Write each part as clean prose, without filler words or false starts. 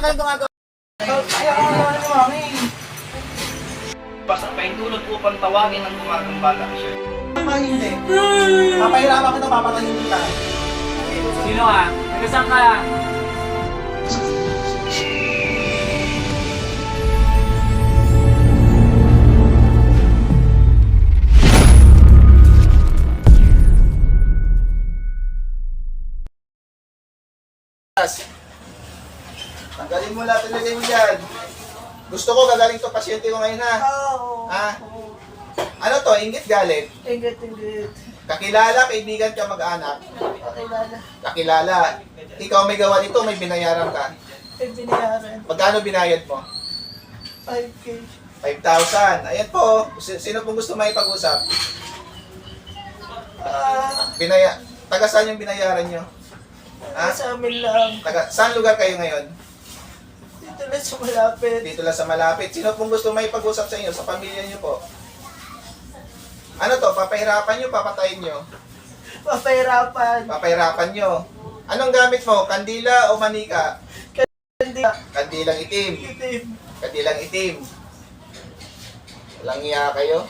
ka lang gumagawa. Kaya ka naman ni Mami. Basta paintulot upang tawagin ang gumagambala siya. Hindi. Papahirapan kita, papatayin kita. Sino ka? Nagkasang ka? Tanggalin mo lahat, ilagay mo dyan. Gusto ko gagaling to pasyente ko ngayon ha. Oo. Ha? Ano to? Inggit galit? Inggit. Kakilala, kaibigan ka, mag-anak? Kakilala. Kakilala. Ikaw may gawa nito, may binayaran ka. Ay, binayaran. Magkano binayad mo? 5K. 5,000. Ayan po. Sino pong gusto may pag-usap? Taga saan yung binayaran nyo? Ha? Sa amin lang. Saan lugar kayo ngayon? Dito lang sa malapit. Dito lang sa malapit. Sino pong gusto may pag-usap sa inyo? Sa pamilya nyo po? Ano to? Papahirapan nyo? Papatayin nyo? Papahirapan. Papahirapan nyo. Anong gamit mo? Kandila o manika? Hindi. Kandilang itim. Itim. Kandilang itim. Walang iya kayo.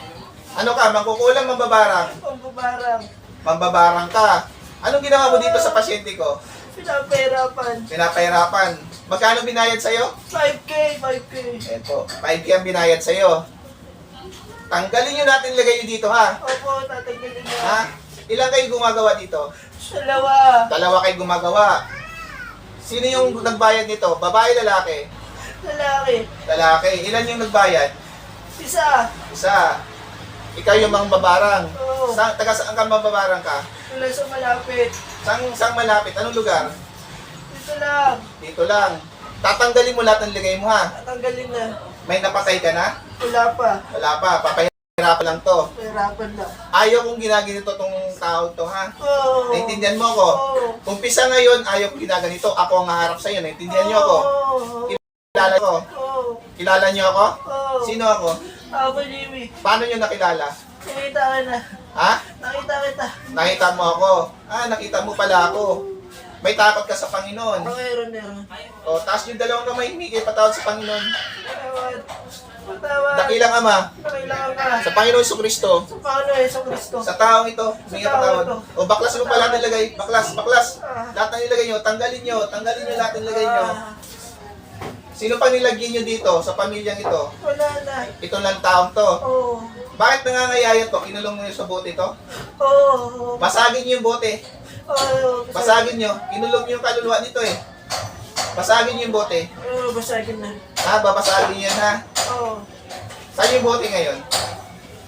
Ano ka? Mangkukulang, mambabarang? Pambabarang. Mambabarang ka. Anong ginawa mo dito sa pasyente ko? Pinapahirapan. Pinapahirapan. Magkano binayad sa'yo? 5K. Eto, 5K ang binayad sa'yo. Tanggalin nyo natin, lagay nyo dito ha. Opo, tatanggalin na. Ha? Ilan kayo gumagawa dito? Dalawa. Dalawa kayo gumagawa. Sino yung nagbayad nito? Babae, lalaki? Lalaki. Lalaki. Ilan yung nagbayad? Isa. Isa. Ikaw yung mangbabarang. Oo. Taga saan ka mangbabarang ka? Wala sa malapit. Saan malapit? Anong lugar? Dito lang. Dito lang. Tatanggalin mo lahat ng ligay mo ha. Tatanggalin na. May napatay ka na? Wala pa. Wala pa. Papahirapan lang to. Pahirapan lang. Ayaw kong ginaganito tong tao to ha. Oo. Naintindihan mo ako? Oo. Umpisa ngayon, ayaw kong ginaganito. Ako ang haharap sa'yo. Naintindihan niyo ako? Oo. Kilala ko. Oo. Kilala niyo ako? Oo. Sino ako? Ako, Jimmy. Paano niyo nakilala? Nakita ka na. Ha? Nakita kita. Nakita mo ako? Nakita mo pala ako. May takot ka sa Panginoon. Meron. O, taas yung dalawang kamay, hindi kayo patawad sa Panginoon. Patawad. Patawad. Dakilang Ama, Kailangan ka. sa Panginoon Jesucristo, Sa Panginoon Yeso Cristo. sa taong ito, humingi Sa taong patawad. ito. O, baklas mo pa lahat nilagay. Baklas. Lahat na nilagay nyo, tanggalin nyo lahat ng nilagay nyo. Sino pa nilagyan nyo dito, sa pamilyang ito? Wala na. Ito lang taong to. Oo. Bakit nangangayayat to? Kinulong mo yun sa bote to? Oo. Basagin nyo yung bote. Oo. Basagin nyo. Kinulong nyo yung kaluluwa nito eh. Basagin nyo yung bote. Oo, basagin na. Babasagin yan ha. Oo. Saan yung bote ngayon?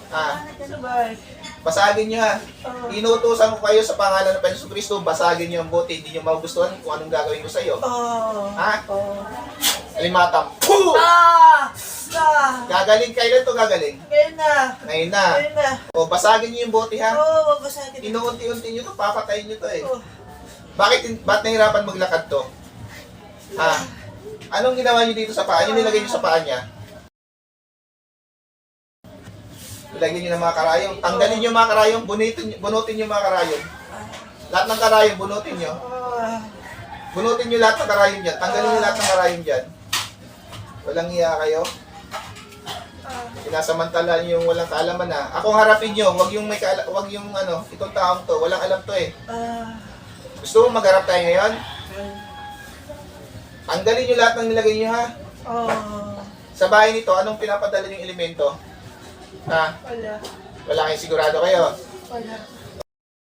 Sabay. Basagin nyo ha. Oo. Inutusan ko kayo sa pangalan ng Panginoon Kristo, basagin nyo ang bote. Hindi nyo magugustuhan kung anong gagawin ko sa iyo. Oo. Ha? Oo. Alimatang. Puh! Gagaling. Kailan to gagaling? Ngayon na. Ngayon na. Ngayon na. O, basagin nyo yung bote ha. Oo, basagin na. Inuunti-unti nyo to, papatayin nyo to eh. Oo. Ba't nahirapan maglakad to? Ha? Anong ginawa nyo dito sa paa? Ano nilagay nyo sa paa niya? Ilagay nyo ng mga karayong. Tanggalin nyo yung mga karayong. Bunutin nyo yung mga karayong. Lahat ng karayong, bunutin nyo. Bunutin nyo lahat ng karayong dyan. Tanggalin nyo lahat ng karayong dyan. Walang iya kayo. Sinasamantala nyo yung walang kaalaman ha. Akong harapin nyo. Wag yung itong taong to. Walang alam to eh. Gusto mo magharap tayo ngayon? Tanggalin nyo lahat ng nilagay nyo ha. Oo. Sa bahay nito, anong pinapadala yung elemento? Ha? Wala. Wala kayong sigurado kayo. Wala.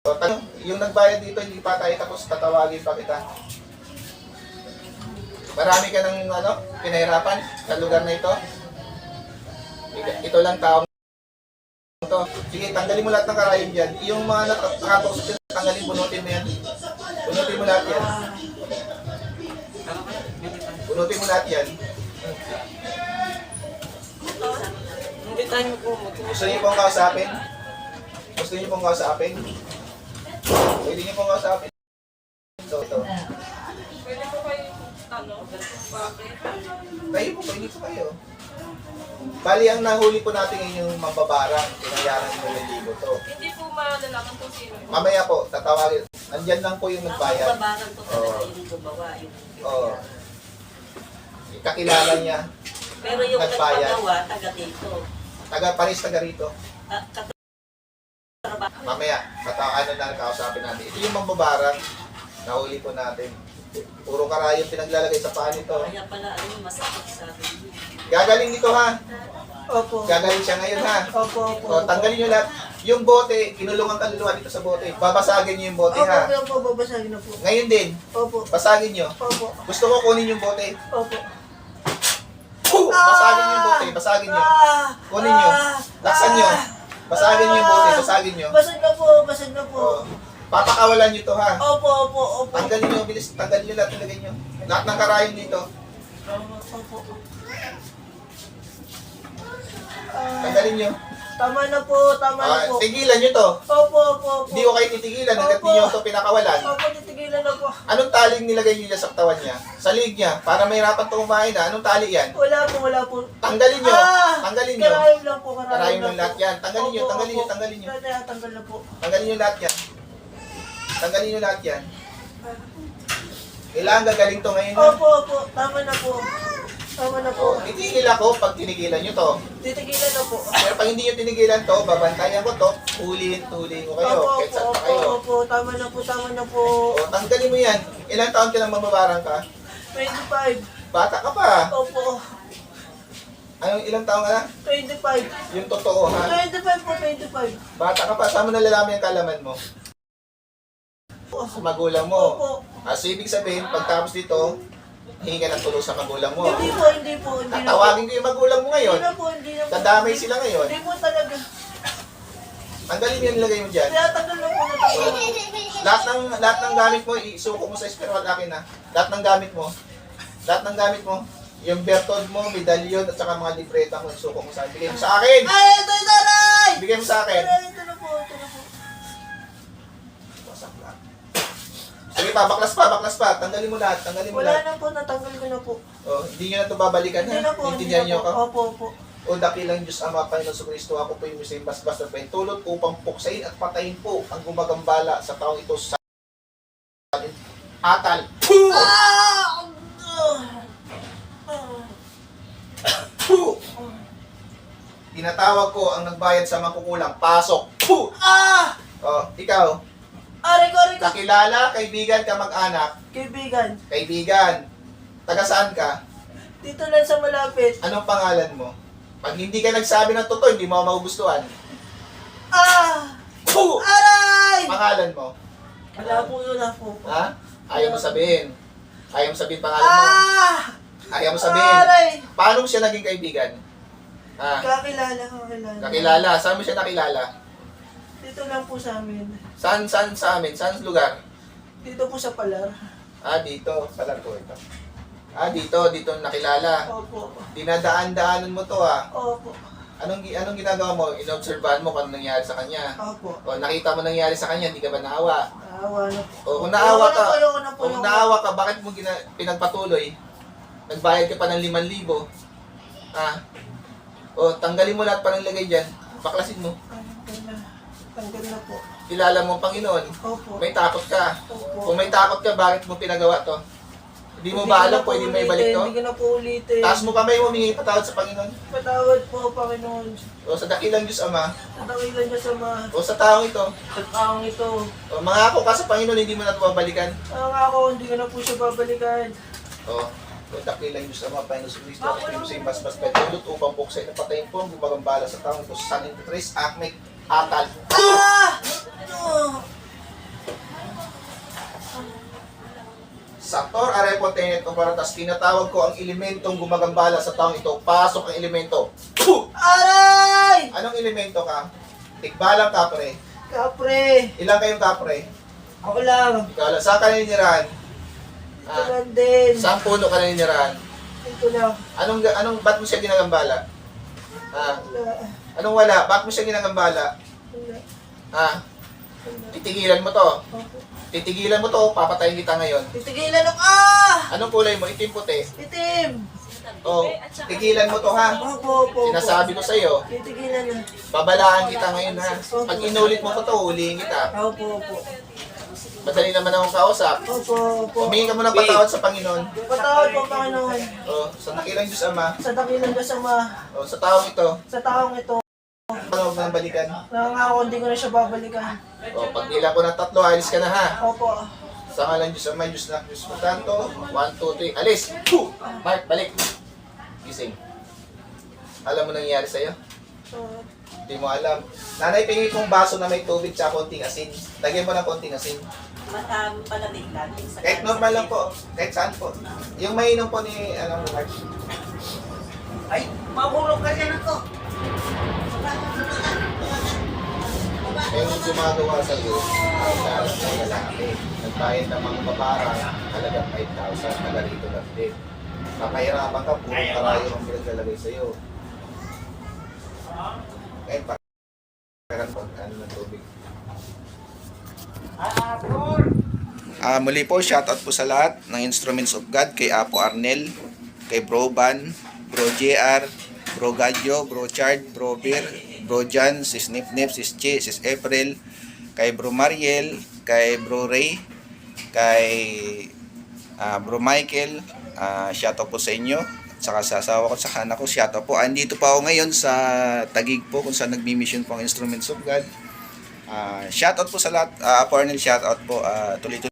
So, yung nagbayad dito, hindi pa tayo tapos tatawagin pa kita. Marami ka ng pinahirapan sa lugar na ito. Ito lang taong to. Sige, tanggalin mo lahat ng karayom dyan. Yung mga nakatusok dyan, tanggalin, bunutin mo yan. Bunutin mo lahat yan. Bunutin mo lahat yan. Hindi tayo po. Gusto niyo pong kausapin? Gusto niyo pong kausapin? Pwede niyo pong kausapin. Ito. Pwede po kayo tanong? Bakit? Kayo po, pwede po kayo. Bali, ang nahuli po natin ngayon yung mambabarang. Pinayaran ng 2,000 to. Hindi po malalaman kung sino. Mamaya po, tatawagin. Nandyan lang po yung nagbayad. Babaran ko talaga yung gumawa. Oo. Kakilala niya. Pero yung Nagbayad. nagpagawa, taga dito. Taga rito. Ah, Mamaya, ano na kausapin natin. Ito yung mambabarang. Nahuli po natin. Puro karayong pinaglalagay sa paa nito. Kaya pala, ano, masakit sa akin. Gagaling dito ha. Opo. Gagaling siya ngayon ha. Opo, opo. O, tanggalin nyo lahat. Yung bote, kinulong ang kaluluwa dito sa bote. Babasagin nyo yung bote Opo, ha. opo, babasagin na po. Ngayon din, Opo. basagin nyo. Opo. Gusto ko kunin yung bote. Opo. Basagin nyo yung bote, basagin nyo. Kunin nyo. Laksan nyo. Basagin nyo yung bote, basagin nyo. Basag na po, basag na po. O, papakawalan nyo to ha. Opo, opo, opo. Tanggalin nyo, bilis. Tanggalin nyo lahat, ilagay nyo. Lahat ng karayong dito. Opo. Tanggalin nyo. Tama na po, tama na po. Tigilan nyo to. Opo, opo, opo. Hindi ko kayo titigilan hanggat Opo. hindi nyo to pinakawalan. Opo, titigilan na po. Anong taling nilagay nyo dyan sa katawan niya? Sa lig niya, para mahirapan to kumain ha. Anong tali yan? Wala po, wala po. Tanggalin nyo. Tanggalin nyo. Karayom lang po, Karayom ng lahat yan. Tanggalin nyo, Opo, tanggalin nyo, opo. tanggalin nyo. Tanggal na po. Tanggalin nyo lahat yan. Tanggalin nyo lahat yan. Kailangan gagaling to ngayon ha. Opo, opo. Tama na po. Tama na po. Titigil ako pag tinigilan nyo to. Titigilan na po. Pero pag hindi nyo tinigilan to, babantayan ko to, hulihin ko kayo. Opo, Kahit saan opo, pa kayo. opo. Tama na po, tama na po. O, tanggalin mo yan. Ilang taon ka nang mababarang ka? 25. Bata ka pa. Opo. Anong ilang taon ka na? 25. Yung totoo ha? 25 po, 25. Bata ka pa. Saan mo nalalaman yung kalaman mo? Sa magulang mo. Opo. So, ibig sabihin, pagtapos dito, hingi ka ng tulong sa magulang mo. Hindi po, hindi po. Hindi na po. Tatawagin ko yung magulang mo ngayon. Hindi na po, hindi na po. Dadamay sila ngayon. Hindi po talaga. Tanggalin mo yung nilagay mo dyan. Tinatanggal na po na tayo. Lahat ng gamit mo, isuko mo sa spiritual akin ha. Lahat ng gamit mo. Lahat ng gamit mo. Yung bertod mo, medalyon, at saka mga libreta mo, isuko mo sa akin. Bigay mo sa akin! Ay, ito, ito, aray! Bigay mo sa akin. Aray, ito na po, ito na po. Wasak lang. Sige pa, baklas pa. Tanggalin mo lahat, tanggalin mo Wala lahat. na po, natanggal ko na po. Oh, hindi nyo na ito babalikan Hindi na po, ha. hindi Intindihan na nyo po. ako. Opo, opo. O dakilang Diyos Ama, Panginoon sa Kristo, ako po yung misayang basbas na tulot upang puksain at patayin po ang gumagambala sa taong ito sa atal. Ah! Tinatawag ko ang nagbayad sa makukulang. Pasok. Ah! O, ikaw, Aray ko, aray ko. kakilala, kaibigan, kamag-anak, Kaibigan, kaibigan, taga saan ka? dito lang sa malapit. Anong pangalan mo? Pag hindi ka nagsabi ng totoo, hindi mo ako magugustuhan. Ah! Aray! Pangalan mo? Wala po, wala po. Ha? Ayaw mo sabihin. Ayaw mo sabihin pangalan mo. Ah! Ayaw mo sabihin. Aray! Paano siya naging kaibigan? Ha? Kakilala. Nakilala. Saan mo siya nakilala? Dito lang po sa amin. Saan sa amin? Saan lugar? Dito po sa Palar. Dito. Palar ko ito. Dito nakilala. Opo. Dinadaan-daanan mo to Opo. Anong ginagawa mo? Inobserbahan mo kung anong nangyari sa kanya. Opo. O nakita mo nangyari sa kanya, hindi ka ba naawa? Naawa na po. O kung naawa ka, Ayoko na po. kung naawa ka, bakit mo pinagpatuloy? Nagbayad ka pa ng 5,000. O tanggalin mo lahat pa ng lagay dyan. Baklasin mo. Tanggal na po. Kilala mo ang Panginoon. Opo. May takot ka. Opo. Kung may takot ka, bakit mo pinagawa to? Hindi mo ba alam pwede may balik to? Hindi ko na po ulitin. Taas mo kamay mo, humingi patawad sa Panginoon. Patawad po, Panginoon. O sa dakilang Diyos Ama. Sa dakilan niya sa mga O sa taong ito. taong ito. O mangako ka sa Panginoon, hindi mo na ito babalikan. Ang ako, hindi ko na po siya babalikan. O dakilang Diyos Ama, Panginoon sa Kristo, ako po sa imbas-bas petulot upang buksan na patayin po ang gumagambala sa taong ito sa San Andres, Akmek, Atal. Ah! Oh. Saktor arepo tenet o paratas, tinatawag ko ang elementong gumagambala sa taong ito. Pasok ang elemento. Aray! Anong elemento ka? Tikbalang kapre. Kapre! Ilang kayong kapre? Ako lang. Ikaw lang. Saan ka naninirahan? Ito lang din. Saan puno ka naninirahan? Ito lang. Ba't mo siya ginagambala? Wala. Anong wala? Ba't mo siya ginagambala? Wala. Titigilan mo to. Opo. Titigilan mo to, papatayin kita ngayon. Titigilan ako. Ah! Anong kulay mo? Itim puti. Itim. O, tigilan mo to ha. Opo, opo. Sinasabi ko sa iyo, Titigilan na. babalaan kita ngayon ha. Pag inulit mo to, hulihin kita. Opo, opo. Madali naman akong kausap. Opo, opo. Humingi ka muna ng patawad sa Panginoon. Patawad po, Panginoon. O, sa dakilang Diyos Ama. Sa dakilang Diyos Ama, O, sa taong ito. sa taong ito, Ano huwag nang balikan? nangangako hindi ko na siya babalikan. O, pag ilan ko ng 3, alis ka na ha. Opo. Sa ngalan Diyos Ama, Diyos na, Diyos ko tanto. 1, 2, 3, alis! Mark, balik! Gising. Alam mo nangyayari sa'yo? So, Hindi mo alam. Nanay, pingi kong baso na may tubig tsaka konting asin. Lagyan mo ng konting asin. Palamig lang. Kahit normal lang po. Kahit saan po. Yung mainom po ni, Mark. Ay, mahulog ka dyan ako. Yung gumagawa sa iyo, ay darat na lalaki. Nagbayad ng mga babarang halagang 5,000, taga rito lang din. Papahirapan ka, puro karayo ang pinaglalagay sa iyo. Ngayon pa, ano ng tubig. Muli po, shoutout po sa lahat ng Instruments of God, kay Apo Arnel, kay Bro Van, Bro JR, Bro Gadyo, Bro Chard, Bro Bir, Bro Jan, Sis Nip Nip, Sis Chi, Sis April, kay Bro Mariel, kay Bro Ray, kay Bro Michael, shoutout po sa inyo, at saka sa asawa ko, sa anak ko, shoutout po. Andito pa ako ngayon sa Taguig po, kung saan nagmi-mission po ang Instruments of God. Shoutout po sa lahat, Apo Arnel, shoutout po, tuloy-tuloy.